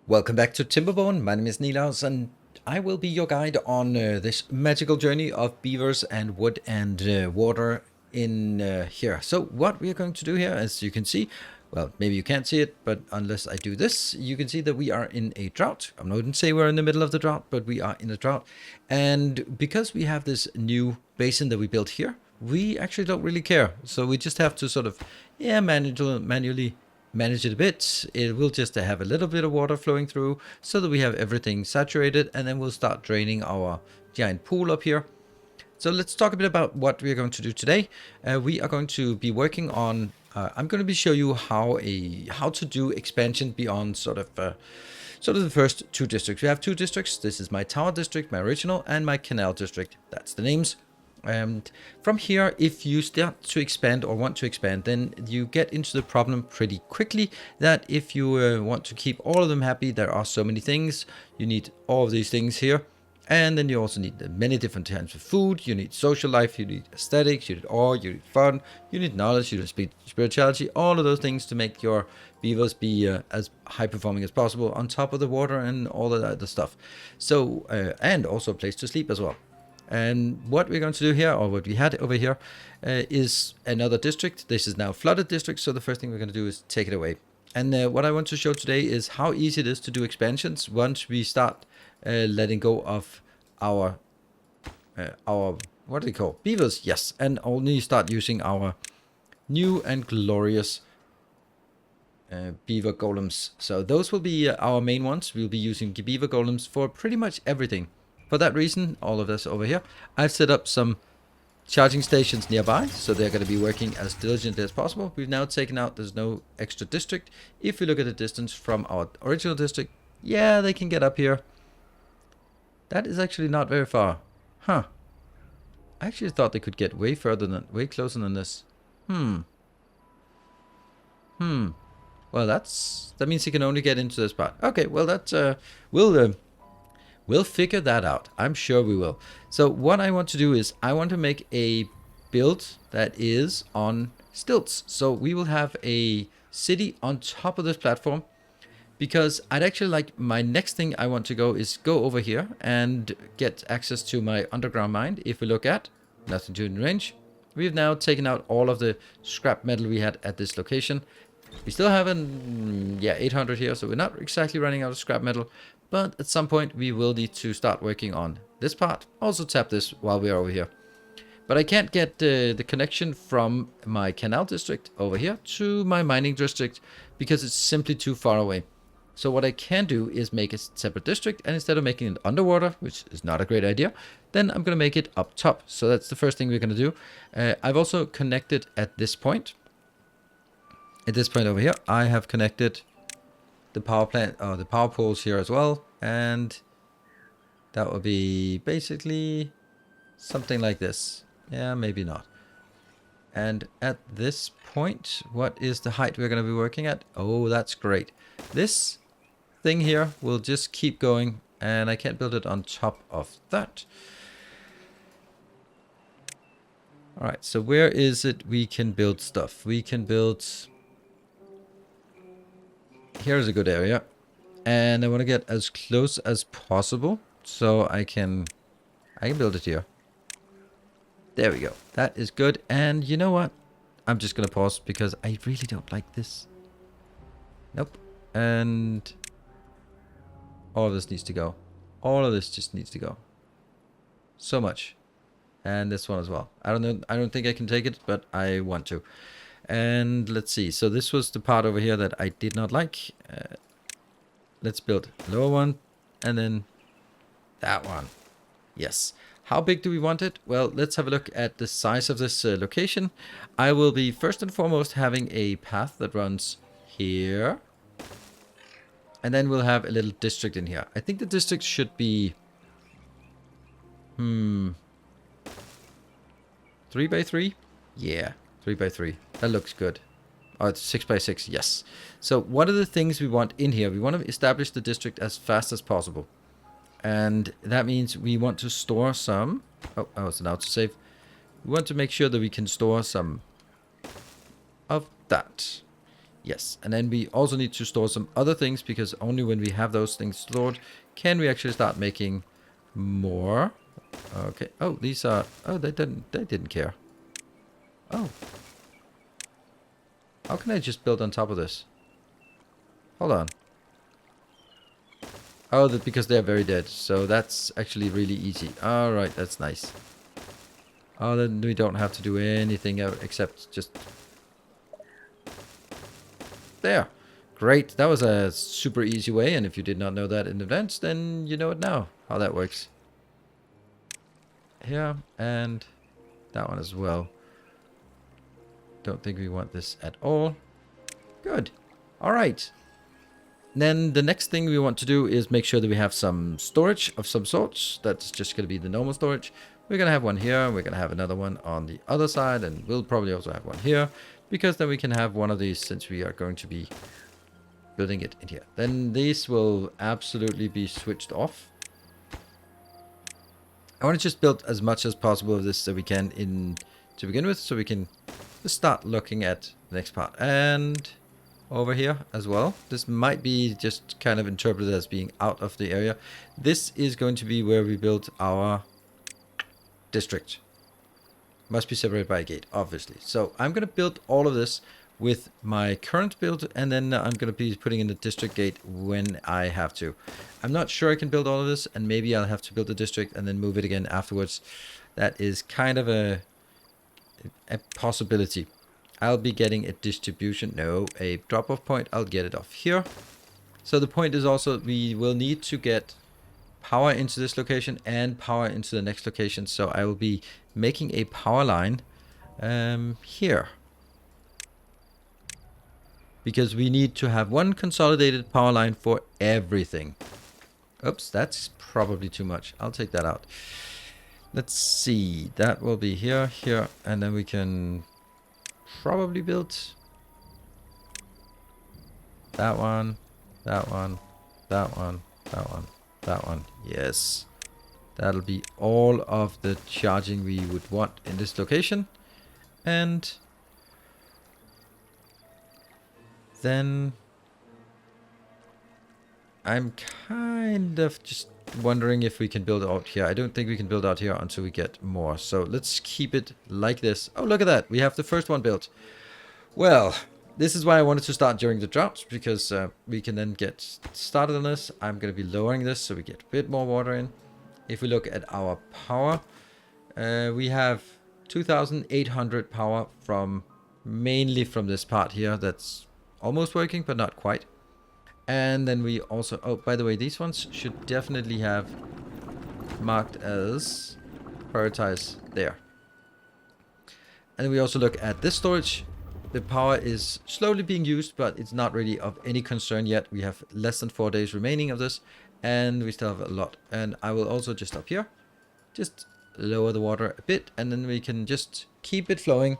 Welcome back to Timberborn. My name is Nilaus, and I will be your guide on this magical journey of beavers and wood and water in here. So what we are going to do here, as you can see, well, maybe you can't see it, but unless I do this, you can see that we are in a drought. I wouldn't say we're in the middle of the drought, but we are in a drought. And because we have this new basin that we built here, we actually don't really care. So we just have to sort of, manually manage it a bit. It will just have a little bit of water flowing through so that we have everything saturated, and then we'll start draining our giant pool up here. So let's talk a bit about what we're going to do today. We are going to be working on I'm going to be show you how to do expansion beyond sort of the first two districts. We have two districts. This is my tower district, my original, and my canal district. That's the names. And from here, if you start to expand or want to expand, then you get into the problem pretty quickly that if you want to keep all of them happy, there are so many things. You need all of these things here. And then you also need many different kinds of food. You need social life, you need aesthetics, you need art, you need fun, you need knowledge, you need spirituality, all of those things to make your beavers be as high performing as possible on top of the water and all of that other stuff. So, and also a place to sleep as well. And what we're going to do here, or what we had over here, is another district. This is now flooded district, so the first thing we're going to do is take it away. And what I want to show today is how easy it is to do expansions once we start letting go of our what do they call beavers? Yes, and only start using our new and glorious beaver golems. So those will be our main ones. We'll be using beaver golems for pretty much everything. For that reason, all of this over here, I've set up some charging stations nearby, so they're going to be working as diligently as possible. We've now taken out, there's no extra district. If we look at the distance from our original district, yeah, they can get up here. That is actually not very far. Huh. I actually thought they could get way closer than this. Well, that means he can only get into this part. Okay, well, that's, we'll figure that out. I'm sure we will. So what I want to do is I want to make a build that is on stilts. So we will have a city on top of this platform, because I'd actually like, my next thing I want to go is go over here and get access to my underground mine. If we look at nothing to in range, we've now taken out all of the scrap metal we had at this location. We still have 800 here, so we're not exactly running out of scrap metal. But at some point, we will need to start working on this part. Also tap this while we're over here. But I can't get the connection from my canal district over here to my mining district because it's simply too far away. So what I can do is make a separate district, and instead of making it underwater, which is not a great idea, then I'm going to make it up top. So that's the first thing we're going to do. I've also connected at this point. At this point over here, I have connected the power plant, or the power poles here as well, and that will be basically something like this. Yeah, maybe not. And at this point, what is the height we're going to be working at? Oh, that's great. This thing here will just keep going, and I can't build it on top of that. All right, so where is it we can build stuff? We can build... Here's a good area, and I want to get as close as possible so I can build it here. There we go. That is good. And you know what? I'm just gonna pause because I really don't like this. Nope. And all of this needs to go. All of this just needs to go. So much. And this one as well. I don't know. I don't think I can take it, but I want to. And let's see. So this was the part over here that I did not like. Let's build a lower one, and then that one. Yes. How big do we want it? Well, let's have a look at the size of this location. I will be first and foremost having a path that runs here. And then we'll have a little district in here. I think the district should be 3 by 3? Yeah. 3 by 3. That looks good. Oh, it's 6 by 6. Yes. So what are the things we want in here? We want to establish the district as fast as possible. And that means we want to store some... Oh, I was allowed to save. We want to make sure that we can store some of that. Yes, and then we also need to store some other things, because only when we have those things stored can we actually start making more. Okay. Oh, these are... Oh, they didn't care. Oh. How can I just build on top of this? Hold on. Oh, because they're very dead. So that's actually really easy. Alright, that's nice. Oh, then we don't have to do anything except just... There. Great. That was a super easy way. And if you did not know that in advance, then you know it now. How that works. Here. And that one as well. Don't think we want this at all. Good. Alright. Then the next thing we want to do is make sure that we have some storage of some sorts. That's just going to be the normal storage. We're going to have one here. We're going to have another one on the other side. And we'll probably also have one here. Because then we can have one of these, since we are going to be building it in here. Then these will absolutely be switched off. I want to just build as much as possible of this that we can in to begin with. So we can just start looking at the next part. And... over here as well. This might be just kind of interpreted as being out of the area. This is going to be where we build our district. Must be separated by a gate, obviously. So I'm going to build all of this with my current build, and then I'm going to be putting in the district gate when I have to. I'm not sure I can build all of this, and maybe I'll have to build the district and then move it again afterwards. That is kind of a possibility. I'll be getting a distribution, no, a drop-off point. I'll get it off here. So the point is also we will need to get power into this location and power into the next location. So I will be making a power line here. Because we need to have one consolidated power line for everything. Oops, that's probably too much. I'll take that out. Let's see. That will be here, here, and then we can... probably built that one, that one, that one, that one, that one. Yes, that'll be all of the charging we would want in this location. And then I'm kind of just wondering if we can build out here. I don't think we can build out here until we get more. So let's keep it like this. Oh, look at that. We have the first one built. Well, this is why I wanted to start during the droughts, because we can then get started on this. I'm going to be lowering this so we get a bit more water in. If we look at our power, we have 2,800 power from mainly from this part here. That's almost working, but not quite. And then we also... oh, by the way, these ones should definitely have marked as prioritize there. And we also look at this storage. The power is slowly being used, but it's not really of any concern yet. We have less than 4 days remaining of this, and we still have a lot. And I will also just up here, just lower the water a bit, and then we can just keep it flowing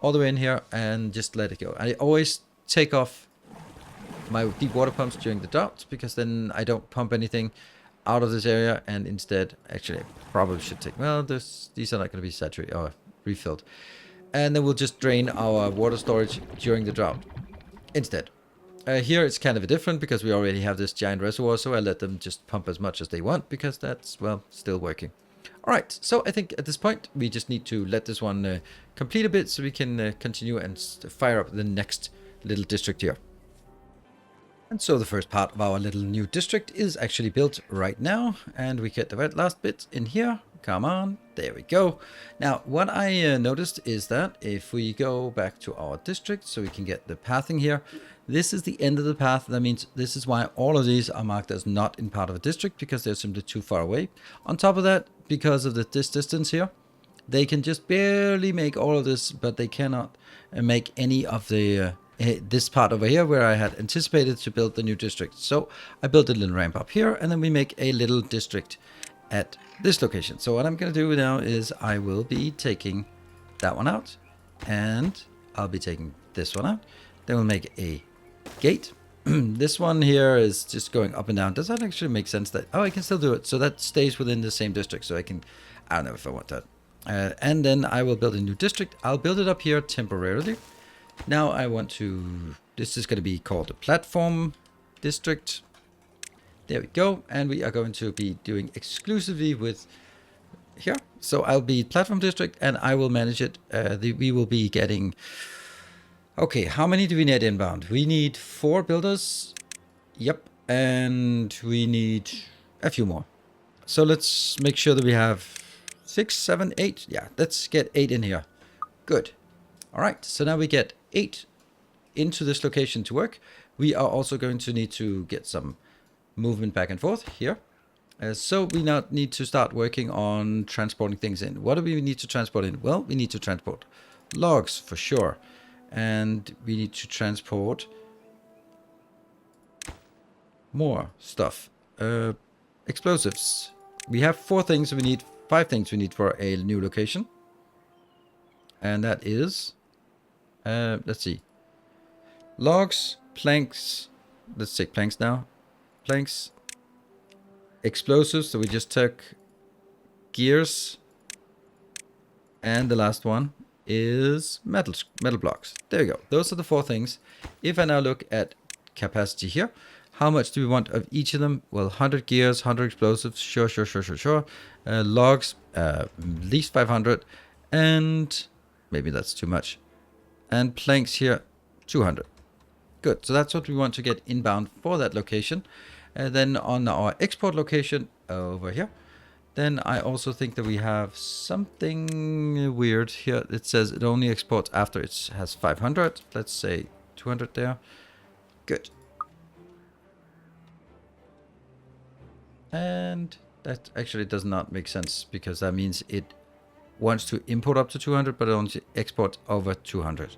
all the way in here and just let it go. I always take off my deep water pumps during the droughts, because then I don't pump anything out of this area, and instead, actually, I probably should take... well, these are not going to be saturated or refilled. And then we'll just drain our water storage during the drought instead. Here it's kind of different, because we already have this giant reservoir, so I let them just pump as much as they want, because that's, well, still working. Alright, so I think at this point we just need to let this one complete a bit so we can continue and fire up the next little district here. And so the first part of our little new district is actually built right now, and we get the last bit in here. Come on, there we go. Now, what I noticed is that if we go back to our district, so we can get the pathing here, this is the end of the path. That means this is why all of these are marked as not in part of a district, because they're simply too far away. On top of that, because of this distance here, they can just barely make all of this, but they cannot make any of the this part over here where I had anticipated to build the new district. So I built a little ramp up here, and then we make a little district at this location. So what I'm going to do now is I will be taking that one out, and I'll be taking this one out. Then we'll make a gate. This one here is just going up and down. Does that actually make sense? That, oh, I can still do it. So that stays within the same district. So I can, I don't know if I want that. And then I will build a new district. I'll build it up here temporarily. Now I want to this is going to be called a platform district. There we go. And we are going to be doing exclusively with here. So I'll be platform district and I will manage it. We will be getting... Okay, how many do we need inbound? We need 4 builders. Yep. And we need a few more. So let's make sure that we have 6, 7, 8. Yeah, let's get 8 in here. Good. All right. So now we get 8 into this location to work. We are also going to need to get some movement back and forth here. So we now need to start working on transporting things in. What do we need to transport in? Well, we need to transport logs for sure. And we need to transport more stuff. Explosives. We have 4 things. We need 5 things we need for a new location. And that is, let's see. Logs, planks. Let's take planks now. Planks. Explosives. So we just took gears. And the last one is metal blocks. There we go. Those are the 4 things. If I now look at capacity here, how much do we want of each of them? Well, 100 gears, 100 explosives. Sure. Logs, at least 500. And maybe that's too much. And planks here, 200. Good. So that's what we want to get inbound for that location. And then on our export location over here, then I also think that we have something weird here. It says it only exports after it has 500. Let's say 200 there. Good. And that actually does not make sense because that means it wants to import up to 200, but it only exports over 200.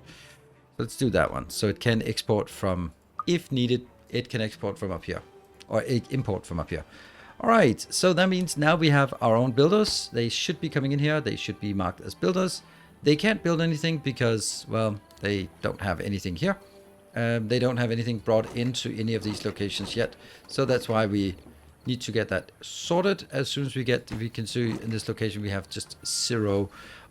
Let's do that one. So it can export from, if needed, it can export from up here. Or import from up here. All right, so that means now we have our own builders. They should be coming in here. They should be marked as builders. They can't build anything because, well, they don't have anything here. They don't have anything brought into any of these locations yet. So that's why we need to get that sorted. As soon as we can see in this location, we have just 0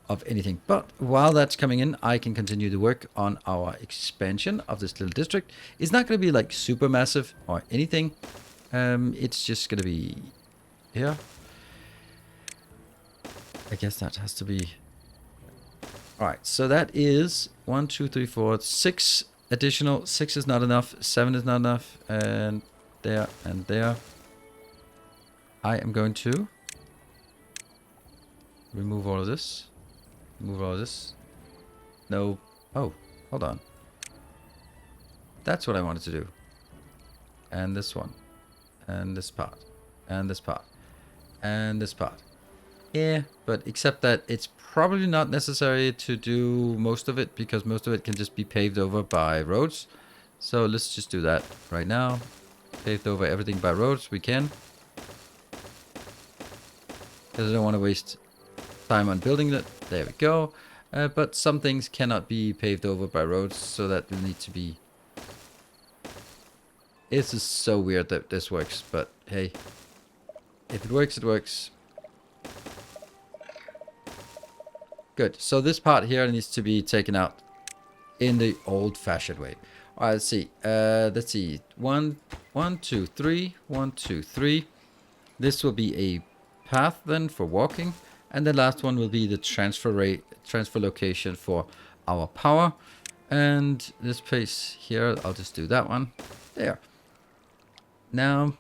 of anything. But while that's coming in, I can continue to work on our expansion of this little district. It's not going to be like super massive or anything. It's just going to be here. I guess that has to be... Alright, so that is 1, 2, 3, 4, 6 additional. 6 is not enough. 7 is not enough. And there and there. I am going to remove all of this. Remove all of this. No. Oh, hold on. That's what I wanted to do. And this one. And this part. And this part. And this part. Yeah, but except that it's probably not necessary to do most of it because most of it can just be paved over by roads. So let's just do that right now. Paved over everything by roads we can. Because I don't want to waste time on building it. There we go. But some things cannot be paved over by roads, so that will need to be... This is so weird that this works, but hey. If it works, it works. Good. So this part here needs to be taken out in the old-fashioned way. All right, let's see. Let's see. 1, 2, 3. 1, 2, 3. This will be a path then for walking, and the last one will be the transfer location for our power. And this place here, I'll just do that one there. Now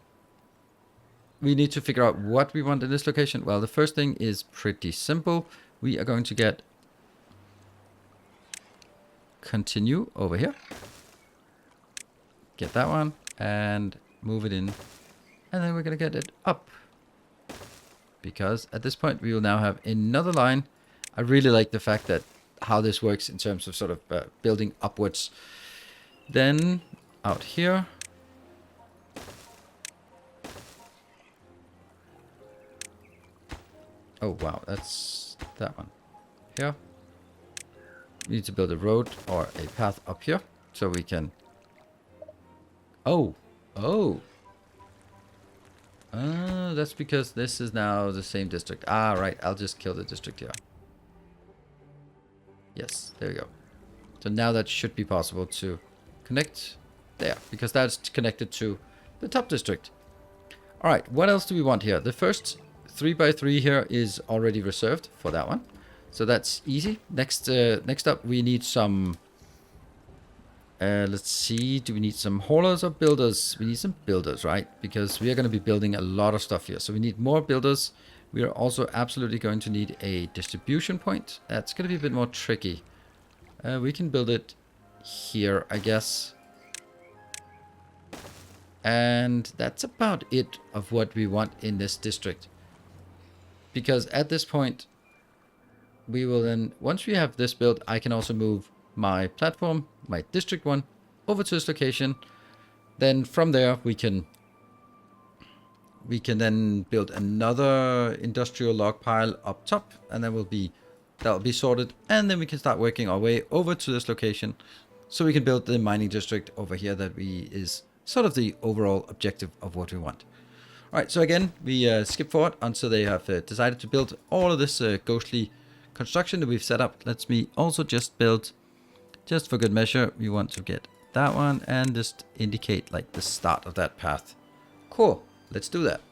we need to figure out what we want in this location. Well, the first thing is pretty simple. We are going to get continue over here, get that one and move it in, and then we're going to get it up. Because at this point we will now have another line. I really like the fact that how this works in terms of sort of building upwards. Then out here. Oh wow, that's that one. Here. We need to build a road or a path up here so we can... Oh. That's because this is now the same district. Ah, right. I'll just kill the district here. Yes, there we go. So now that should be possible to connect there, because that's connected to the top district. All right, what else do we want here? The first 3x3 here is already reserved for that one, so that's easy. Next up, we need some. Let's see, do we need some haulers or builders? We need some builders, right? Because we are going to be building a lot of stuff here. So we need more builders. We are also absolutely going to need a distribution point. That's going to be a bit more tricky. We can build it here, I guess. And that's about it of what we want in this district. Because at this point, we will then, once we have this built, I can also move my platform, my district one, over to this location. Then from there we can then build another industrial log pile up top, and then that'll be sorted, and then we can start working our way over to this location, so we can build the mining district over here. That is sort of the overall objective of what we want. All right, so again we skip forward until they have decided to build all of this ghostly construction that we've set up. Let me also just build. Just for good measure, we want to get that one and just indicate like the start of that path. Cool, let's do that.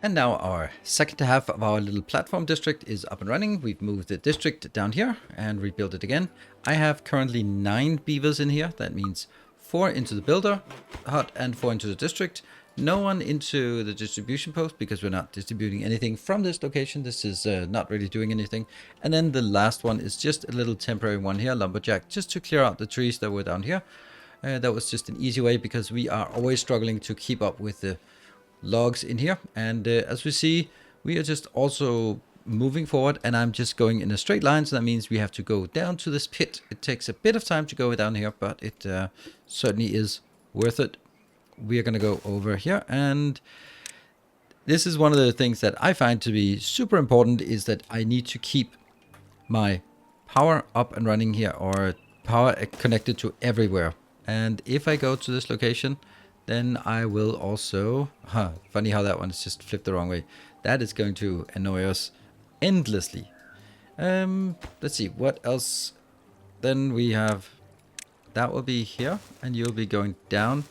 And now our second half of our little platform district is up and running. We've moved the district down here and rebuilt it again. I have currently 9 beavers in here. That means 4 into the builder hut and 4 into the district. No one into the distribution post because we're not distributing anything from this location. This is not really doing anything. And then the last one is just a little temporary one here, lumberjack, just to clear out the trees that were down here. That was just an easy way because we are always struggling to keep up with the logs in here. And as we see, we are just also moving forward, and I'm just going in a straight line. So that means we have to go down to this pit. It takes a bit of time to go down here, but it certainly is worth it. We are going to go over here, and this is one of the things that I find to be super important, is that I need to keep my power up and running here, or power connected to everywhere. And if I go to this location, then I will also, funny how that one is just flipped the wrong way. That is going to annoy us endlessly. Let's see what else. Then we have, that will be here, and you'll be going down.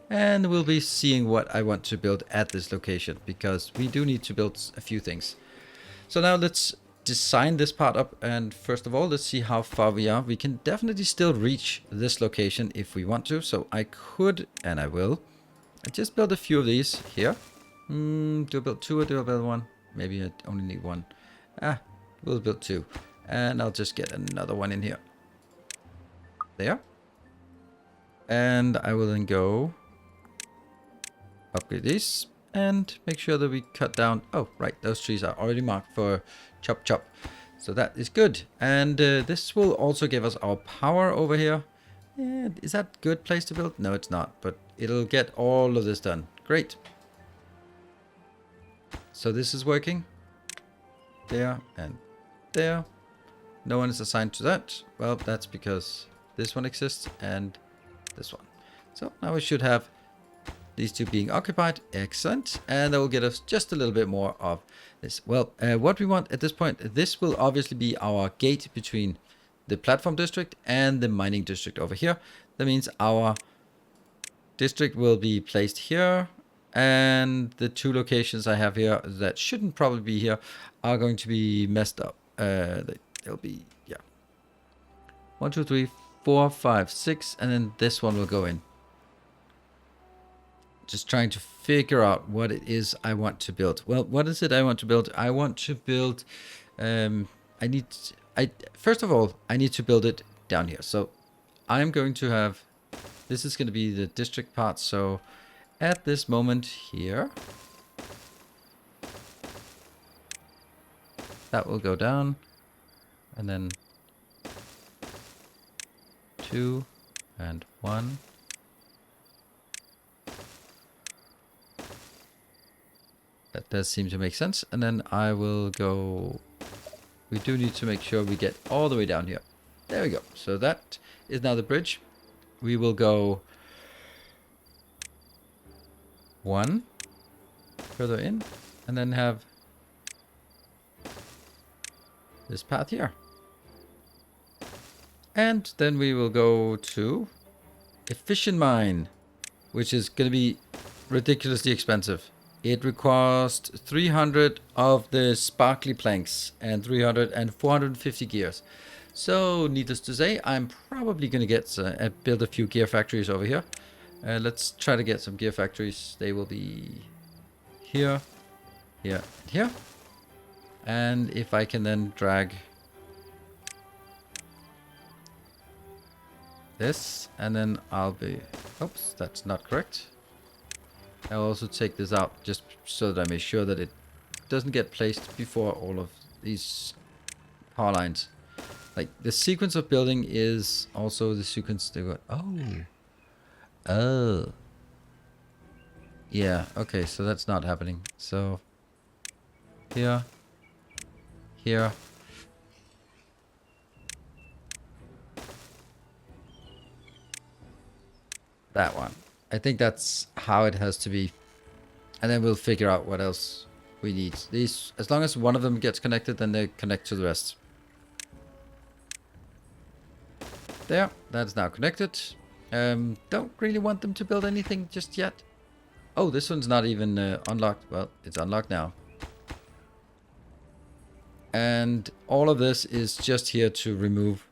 And we'll be seeing what I want to build at this location, because we do need to build a few things. So now let's design this part up, and first of all, let's see how far we are. We can definitely still reach this location if we want to. So I could, and I will, just build a few of these here. Do I build 2 or do I build 1? Maybe I only need 1. We'll build 2. And I'll just get another one in here. There. And I will then go upgrade these and make sure that we cut down. Oh, right, those trees are already marked for chop chop. So that is good. And this will also give us our power over here. Is that a good place to build? No, it's not, but it'll get all of this done. Great. So this is working. There and there. No one is assigned to that. Well, that's because this one exists and this one. So now we should have these 2 being occupied. Excellent. And that will get us just a little bit more of this. Well, what we want at this point, this will obviously be our gate between the platform district and the mining district over here. That means our district will be placed here, and the 2 locations I have here that shouldn't probably be here are going to be messed up. They'll be, yeah, 1, 2, 3, 4, 5, 6, and then this one will go in. Just trying to figure out what it is I want to build. Well, what is it I want to build? I want to build, first of all, I need to build it down here. So I'm going to have, this is going to be the district part. So at this moment here, that will go down, and then 2 and 1. That does seem to make sense. And then I will go, we do need to make sure we get all the way down here. There we go. So that is now the bridge. We will go 1 further in, and then have this path here. And then we will go to efficient mine, which is going to be ridiculously expensive. It requires 300 of the sparkly planks and 300 and 450 gears. So, needless to say, I'm probably going to get build a few gear factories over here. Let's try to get some gear factories. They will be here, here, and here. And if I can then drag this, and then I'll be... Oops, that's not correct. I'll also take this out just so that I make sure that it doesn't get placed before all of these power lines. Like, the sequence of building is also the sequence they got. Oh. Yeah, okay, so that's not happening. So, here. Here. That one. I think that's how it has to be. And then we'll figure out what else we need. These, as long as one of them gets connected, then they connect to the rest. There, that's now connected. Don't really want them to build anything just yet. Oh, this one's not even unlocked. Well, it's unlocked now. And all of this is just here to remove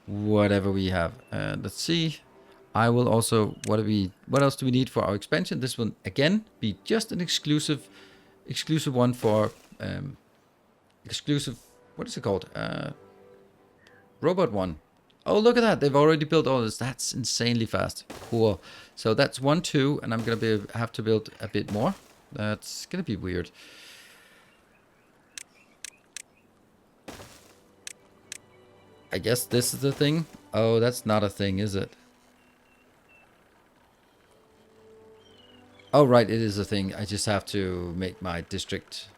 whatever we have. Let's see. I will also, what else do we need for our expansion? This will again be just an exclusive one for exclusive, what is it called? Robot one. Oh, look at that. They've already built all this. That's insanely fast. Cool. So that's 1, 2, and I'm going to have to build a bit more. That's going to be weird. I guess this is the thing. Oh, that's not a thing, is it? Oh, right, it is a thing. I just have to make my district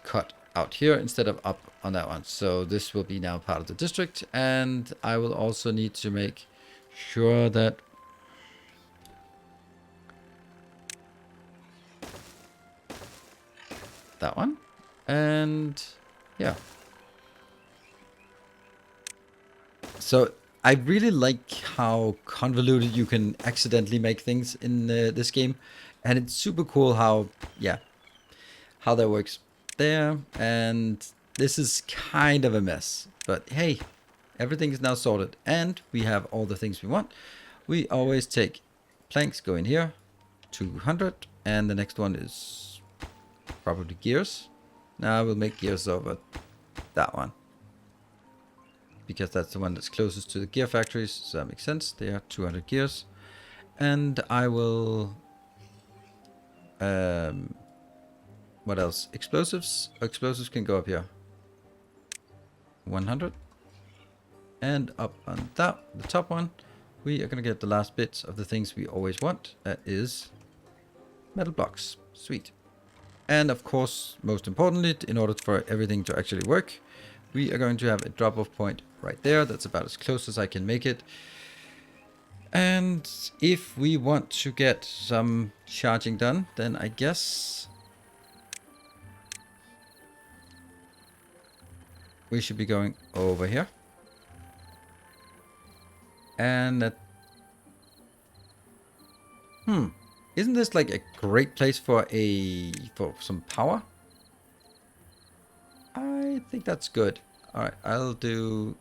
cut out here instead of up on that one. So this will be now part of the district. And I will also need to make sure that that one. And yeah. So I really like how convoluted you can accidentally make things in this game. And it's super cool how that works there. And this is kind of a mess. But hey, everything is now sorted. And we have all the things we want. We always take planks, go in here, 200. And the next one is probably gears. Now we'll make gears over that one, because that's the one that's closest to the gear factories. So that makes sense. They are 200 gears. And I will... what else? Explosives? Explosives can go up here. 100. And up on that, the top one, we are going to get the last bits of the things we always want. That is metal blocks. Sweet. And of course, most importantly, in order for everything to actually work, we are going to have a drop-off point right there. That's about as close as I can make it. And if we want to get some charging done, then I guess we should be going over here. And that... Isn't this like a great place for some power? I think that's good. Alright, I'll do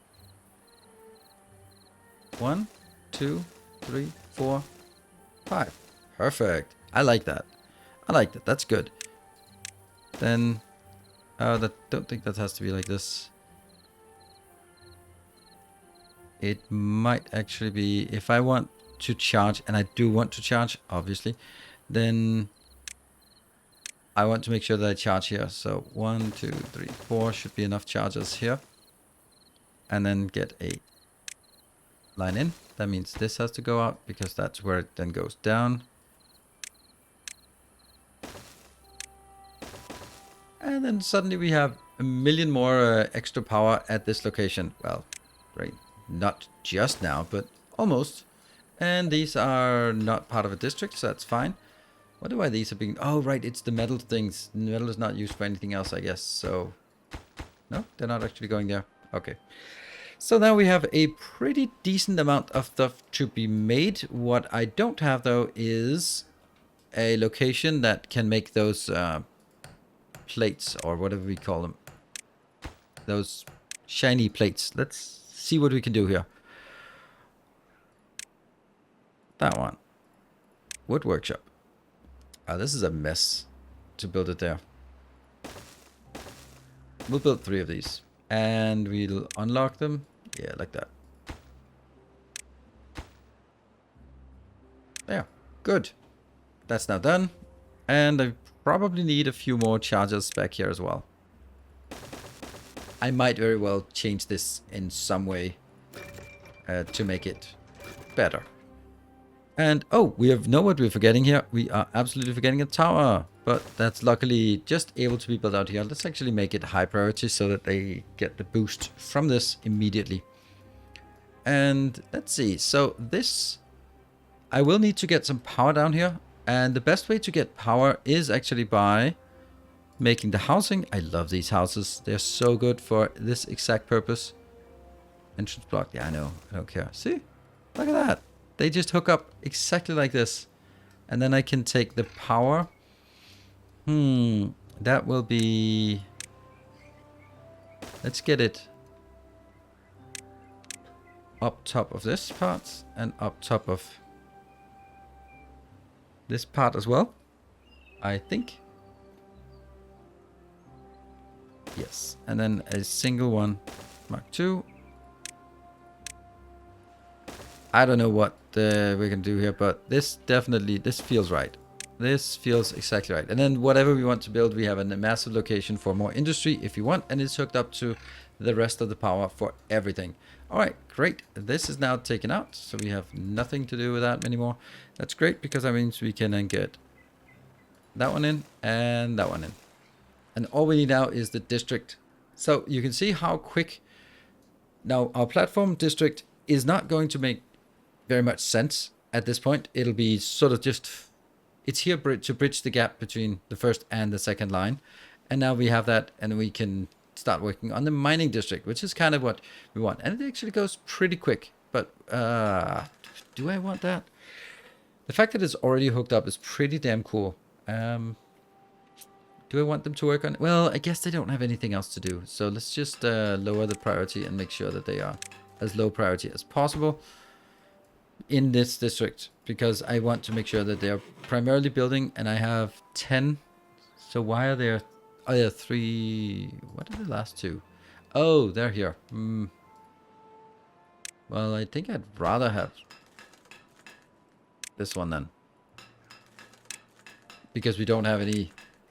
1, 2, 3, 4, 5. Perfect. I like that. I like that. That's good. Then, don't think that has to be like this. It might actually be, if I want to charge, and I do want to charge, obviously, then I want to make sure that I charge here. So 1, 2, 3, 4 should be enough chargers here. And then get a line in. That means this has to go out, because that's where it then goes down. And then suddenly we have a million more extra power at this location. Well, right, not just now, but almost. And these are not part of a district, so that's fine. Wonder why these are being... Oh, right, it's the metal things. Metal is not used for anything else, I guess. So, no, they're not actually going there. Okay. So now we have a pretty decent amount of stuff to be made. What I don't have though is a location that can make those plates, or whatever we call them. Those shiny plates. Let's see what we can do here. That one. Wood workshop. Oh, this is a mess to build it there. We'll build 3 of these. And we'll unlock them. Yeah, like that. There. Good. That's now done. And I probably need a few more chargers back here as well. I might very well change this in some way to make it better. And, oh, we know what we're forgetting here. We are absolutely forgetting a tower. But that's luckily just able to be built out here. Let's actually make it high priority so that they get the boost from this immediately. And let's see. So this, I will need to get some power down here. And the best way to get power is actually by making the housing. I love these houses. They're so good for this exact purpose. Entrance block. Yeah, I know. I don't care. See? Look at that. They just hook up exactly like this. And then I can take the power. That will be... Let's get it up top of this part and up top of this part as well, I think. Yes, and then a single one, Mark II. I don't know what we can do here, but this definitely, this feels right. This feels exactly right. And then whatever we want to build, we have a massive location for more industry if you want, and it's hooked up to the rest of the power for everything. All right, great. This is now taken out, so we have nothing to do with that anymore. That's great, because that means we can then get that one in and that one in. And all we need now is the district. So you can see how quick. Now, our platform district is not going to make very much sense at this point. It'll be sort of just, it's here to bridge the gap between the first and the second line. And now we have that, and we can start working on the mining district, which is kind of what we want. And it actually goes pretty quick. But do I want that? The fact that it's already hooked up is pretty damn cool. Do I want them to work on it? Well, I guess they don't have anything else to do. So let's just lower the priority and make sure that they are as low priority as possible in this district, because I want to make sure that they are primarily building, and I have 10. So why are there... Oh, yeah, 3... What are the last 2? Oh, they're here. Well, I think I'd rather have this one then, because we don't have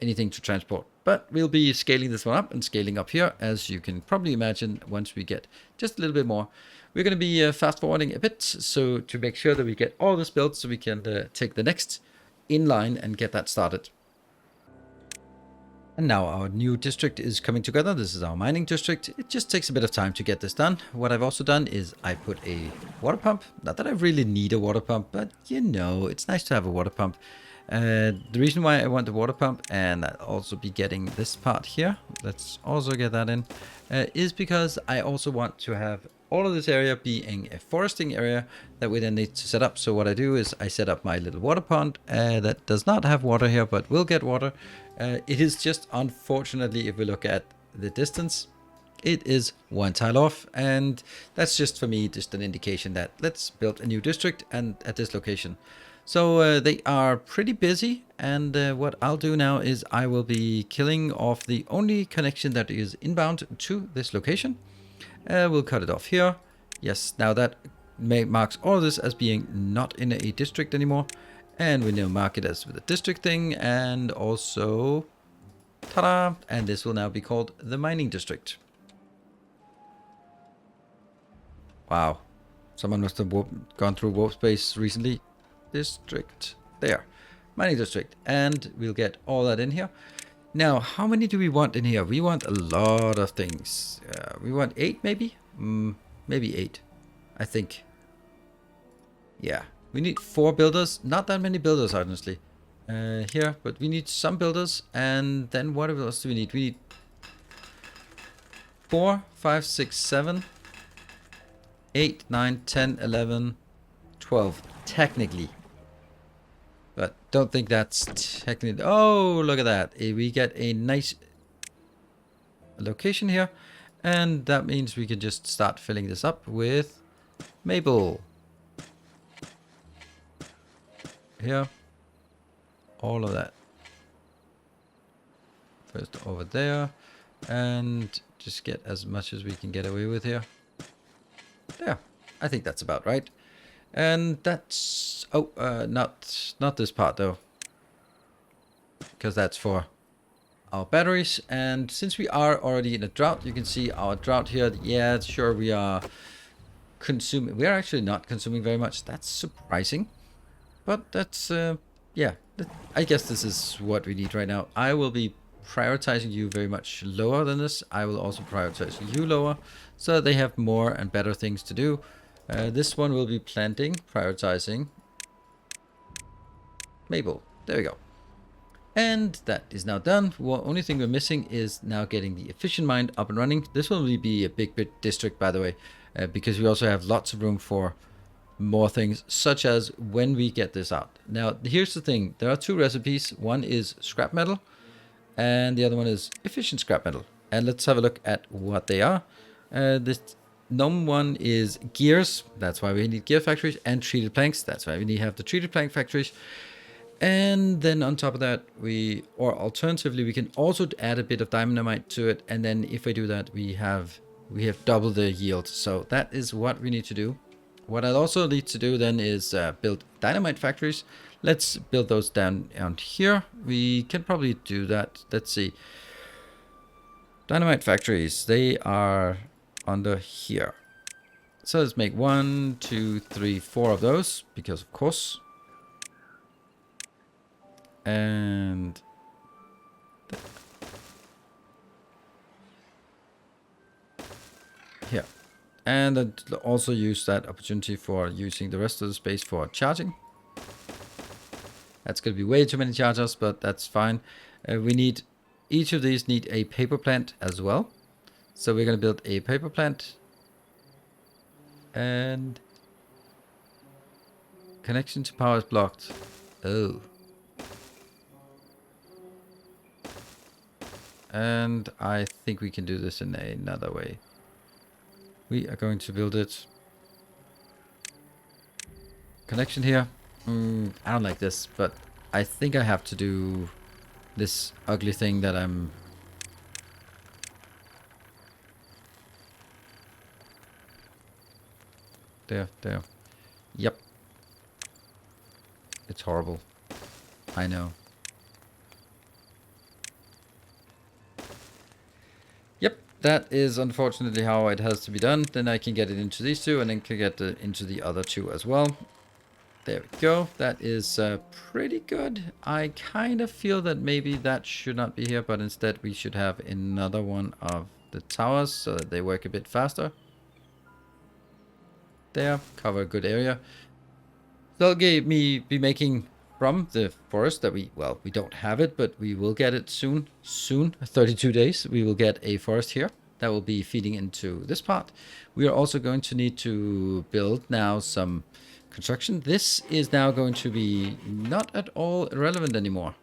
anything to transport. But we'll be scaling this one up and scaling up here, as you can probably imagine. Once we get just a little bit more, we're going to be fast forwarding a bit, so to make sure that we get all this built, so we can take the next in line and get that started. And now our new district is coming together. This is our mining district. It just takes a bit of time to get this done. What I've also done is I put a water pump. Not that I really need a water pump, but you know, it's nice to have a water pump. The reason why I want the water pump, and I'll also be getting this part here, let's also get that in, is because I also want to have all of this area being a foresting area that we then need to set up. So what I do is I set up my little water pond that does not have water here, but will get water. It is just, unfortunately, if we look at the distance, it is one tile off, and that's just for me just an indication that let's build a new district and at this location. So they are pretty busy, and what I'll do now is I will be killing off the only connection that is inbound to this location. We'll cut it off here. Yes, now that marks all of this as being not in a district anymore. And we now mark it as with a district thing, and also, ta-da! And this will now be called the mining district. Wow, someone must have gone through warp space recently. District, there, mining district, and we'll get all that in here. Now, how many do we want in here? We want a lot of things. We want 8 maybe? Maybe 8, I think. Yeah. We need 4 builders. Not that many builders, honestly, here, but we need some builders. And then what else do we need? We need 4, 5, 6, 7. 8, 9, 10, 11, 12, technically. But don't think that's technically... Oh, look at that. We get a nice location here. And that means we can just start filling this up with maple. Here. All of that. First over there. And just get as much as we can get away with here. There. I think that's about right. And that's... Oh, not this part though. Because that's for our batteries. And since we are already in a drought, you can see our drought here. Yeah, sure, we are consuming. We are actually not consuming very much. That's surprising. But that's, yeah, I guess this is what we need right now. I will be prioritizing you very much lower than this. I will also prioritize you lower so that they have more and better things to do. This one will be planting, prioritizing maple. There we go. And that is now done. The only thing we're missing is now getting the efficient mine up and running. This will be a big district, by the way, because we also have lots of room for more things, such as when we get this out. Now, here's the thing. There are two recipes. One is scrap metal, and the other one is efficient scrap metal. And let's have a look at what they are. This one is gears. That's why we need gear factories, and treated planks. That's why we need to have the treated plank factories. And then on top of that, or alternatively, we can also add a bit of dynamite to it. And then if we do that, we have double the yield. So that is what we need to do. What I'll also need to do then is build dynamite factories. Let's build those down here. We can probably do that. Let's see. Dynamite factories, they are under here. So let's make 1, 2, 3, 4 of those, because of course. And here. And I'll also use that opportunity for using the rest of the space for charging. That's going to be way too many chargers, but that's fine. Each of these need a paper plant as well. So we're going to build a paper plant. And connection to power is blocked. Oh. And I think we can do this in another way. We are going to build it. Connection here. I don't like this, but I think I have to do this ugly thing that I'm... There. Yep. It's horrible. I know. Yep, that is unfortunately how it has to be done. Then I can get it into these two, and then can get it into the other two as well. There we go. That is pretty good. I kind of feel that maybe that should not be here, but instead we should have another one of the towers so that they work a bit faster. There, cover a good area. They'll be making from the forest that we don't have it, but we will get it soon. 32 days, we will get a forest here that will be feeding into this part. We are also going to need to build now some construction. This is now going to be not at all irrelevant anymore.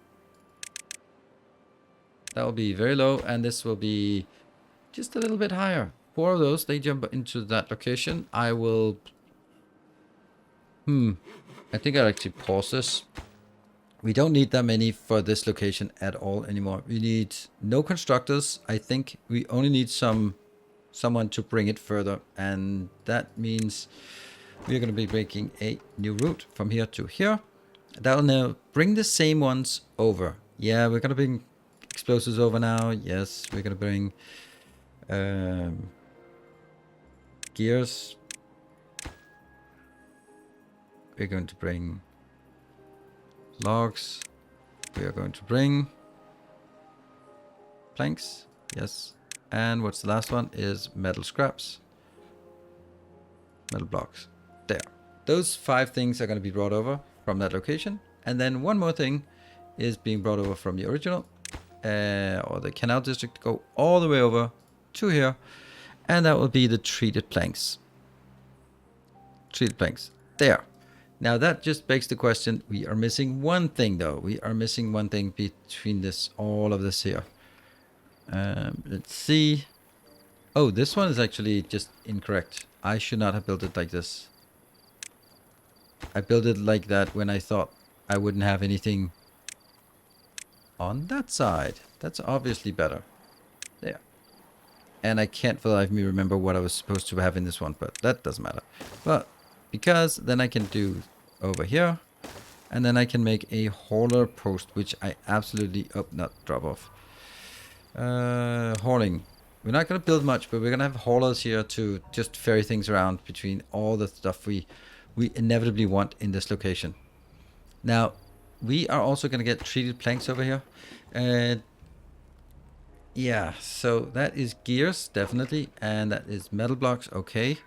That will be very low, and this will be just a little bit higher. 4 of those, they jump into that location. I will... I think I'll actually pause this. We don't need that many for this location at all anymore. We need no constructors. I think we only need someone to bring it further. And that means we're going to be making a new route from here to here. That will now bring the same ones over. Yeah, we're going to bring explosives over now. Yes, we're going to bring gears. We're going to bring logs. We are going to bring planks. Yes. And what's the last one is metal scraps. Metal blocks. There. Those 5 things are going to be brought over from that location. And then one more thing is being brought over from the original or the canal district. Go all the way over to here. And that will be the treated planks. treated planks. There. Now that just begs the question, we are missing one thing though. We are missing one thing between this, all of this here. Let's see. Oh, this one is actually just incorrect. I should not have built it like this. I built it like that when I thought I wouldn't have anything on that side. That's obviously better. There. And I can't for the life of me remember what I was supposed to have in this one, but that doesn't matter. But because then I can do over here, and then I can make a hauler post, which I absolutely, oh, not drop off. Hauling. We're not going to build much, but we're going to have haulers here to just ferry things around between all the stuff we inevitably want in this location. Now, we are also going to get treated planks over here. Yeah, so that is gears, definitely. And that is metal blocks, okay.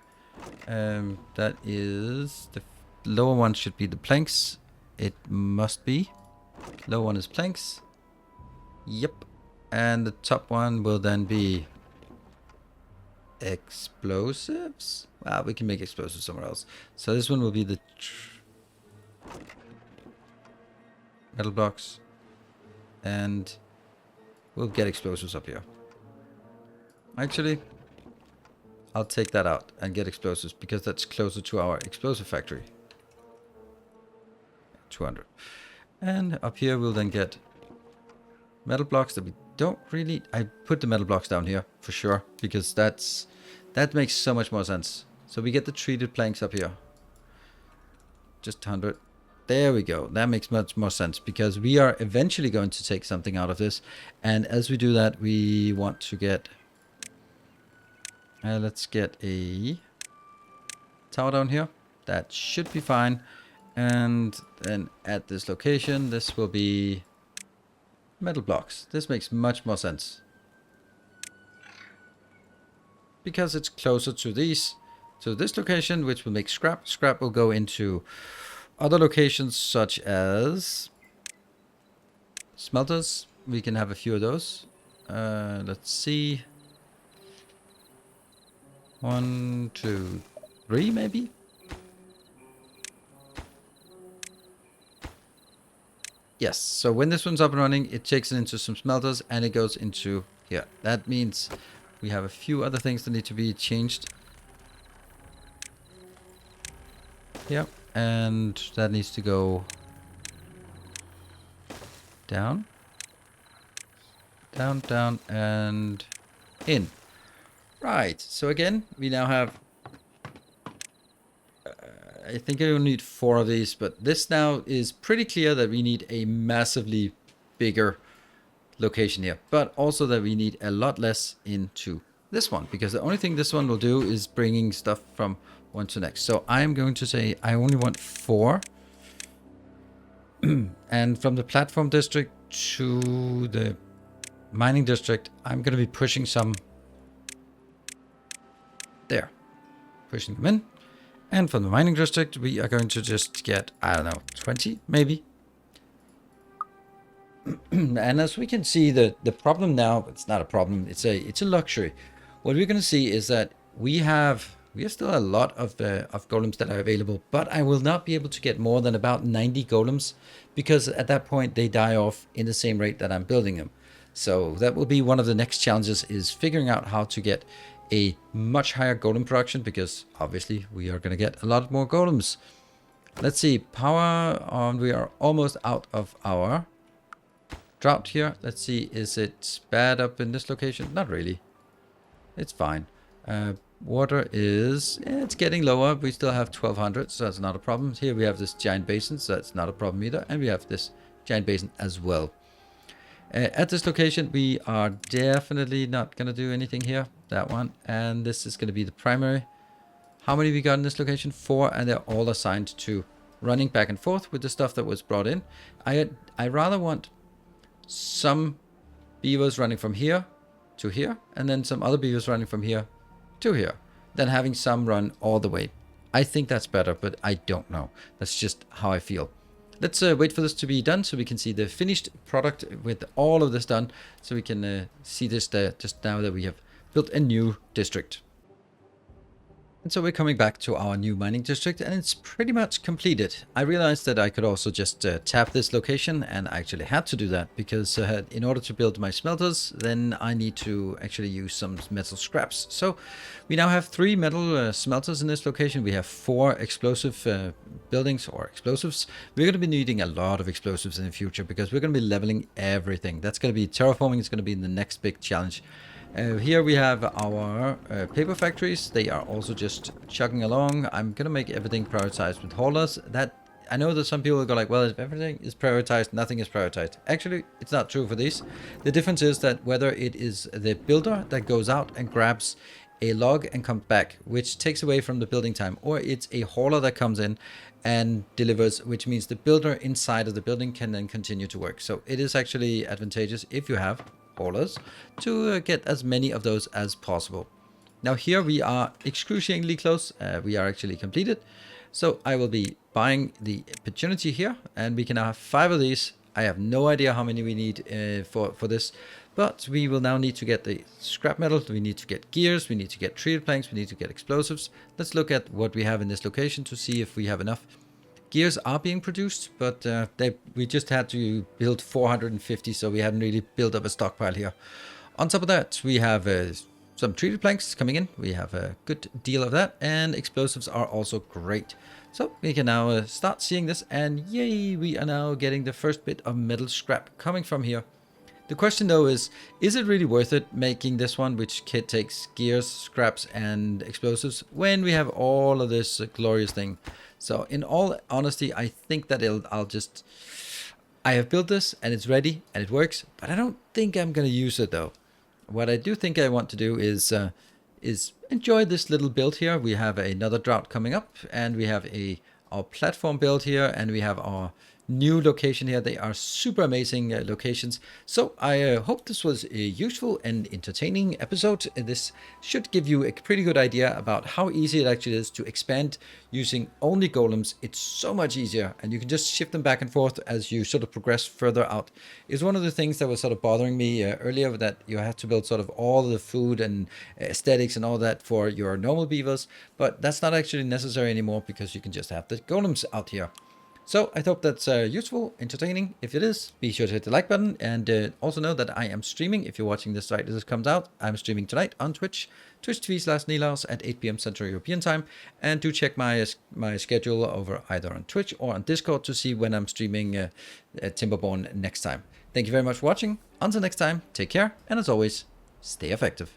That is... the lower one should be the planks. It must be. Lower one is planks. Yep. And the top one will then be... explosives? Well, we can make explosives somewhere else. So this one will be the... metal blocks. And... we'll get explosives up here. Actually, I'll take that out and get explosives because that's closer to our explosive factory. 200. And up here we'll then get metal blocks that we don't really... I put the metal blocks down here for sure because that makes so much more sense. So we get the treated planks up here. Just 100. There we go. That makes much more sense because we are eventually going to take something out of this. And as we do that, we want to get... let's get a tower down here. That should be fine. And then at this location, this will be metal blocks. This makes much more sense. Because it's closer to these, to this location, which will make scrap. Scrap will go into... other locations such as smelters. We can have a few of those. Let's see. 1, 2, 3 maybe? Yes, so when this one's up and running, it takes it into some smelters and it goes into here. That means we have a few other things that need to be changed. Yep. And that needs to go down, down, down, and in. Right, so again, we now have, I think I will need 4 of these, but this now is pretty clear that we need a massively bigger location here, but also that we need a lot less into this one, because the only thing this one will do is bringing stuff from one to next. So I'm going to say I only want 4. And from the platform district to the mining district, I'm going to be pushing some there. Pushing them in. And from the mining district, we are going to just get, I don't know, 20 maybe. And as we can see, the problem now, it's not a problem, it's a luxury. What we're going to see is that we have still a lot of golems that are available, but I will not be able to get more than about 90 golems because at that point they die off in the same rate that I'm building them. So that will be one of the next challenges, is figuring out how to get a much higher golem production, because obviously we are going to get a lot more golems. Let's see, power on, we are almost out of our drought here. Let's see, is it bad up in this location? Not really. It's fine. Water is, it's getting lower. We still have 1200, so that's not a problem. Here we have this giant basin, so that's not a problem either. And we have this giant basin as well. At this location, we are definitely not going to do anything here. That one. And this is going to be the primary. How many we got in this location? 4, and they're all assigned to running back and forth with the stuff that was brought in. I rather want some beavers running from here to here, and then some other beavers running from here to here, than having some run all the way. I think that's better, but I don't know. That's just how I feel. Let's wait for this to be done so we can see the finished product with all of this done, so we can see this just now that we have built a new district. And so we're coming back to our new mining district, and it's pretty much completed. I realized that I could also just tap this location, and I actually had to do that because in order to build my smelters, then I need to actually use some metal scraps. So we now have 3 metal smelters in this location. We have 4 explosive buildings or explosives. We're going to be needing a lot of explosives in the future because we're going to be leveling everything. That's going to be terraforming. It's going to be the next big challenge. Here we have our paper factories. They are also just chugging along. I'm gonna make everything prioritized with haulers. That I know that some people go like, well, if everything is prioritized, nothing is prioritized. Actually, it's not true for these. The difference is that whether it is the builder that goes out and grabs a log and comes back, which takes away from the building time, or it's a hauler that comes in and delivers, which means the builder inside of the building can then continue to work. So it is actually advantageous if you have haulers to get as many of those as possible. Now here we are excruciatingly close. We are actually completed. So I will be buying the opportunity here, and we can now have 5 of these. I have no idea how many we need for this, but we will now need to get the scrap metal. We need to get gears. We need to get treated planks. We need to get explosives. Let's look at what we have in this location to see if we have enough. Gears are being produced, but we just had to build 450, so we haven't really built up a stockpile here. On top of that, we have some treated planks coming in. We have a good deal of that, and explosives are also great. So we can now start seeing this, and yay, we are now getting the first bit of metal scrap coming from here. The question though is it really worth it making this one, which takes gears, scraps, and explosives, when we have all of this glorious thing? So in all honesty, I think that I have built this and it's ready and it works, but I don't think I'm going to use it though. What I do think I want to do is enjoy this little build here. We have another drought coming up, and we have our platform build here, and we have our new location here. They are super amazing locations. So I hope this was a useful and entertaining episode. This should give you a pretty good idea about how easy it actually is to expand using only golems. It's so much easier, and you can just shift them back and forth as you sort of progress further out. It's one of the things that was sort of bothering me earlier, that you have to build sort of all the food and aesthetics and all that for your normal beavers, but that's not actually necessary anymore because you can just have the golems out here. So I hope that's useful, entertaining. If it is, be sure to hit the like button, and also know that I am streaming. If you're watching this right as it comes out, I'm streaming tonight on Twitch, twitch.tv/Nilaus at 8 p.m. Central European Time. And do check my schedule over either on Twitch or on Discord to see when I'm streaming Timberborn next time. Thank you very much for watching. Until next time, take care, and as always, stay effective.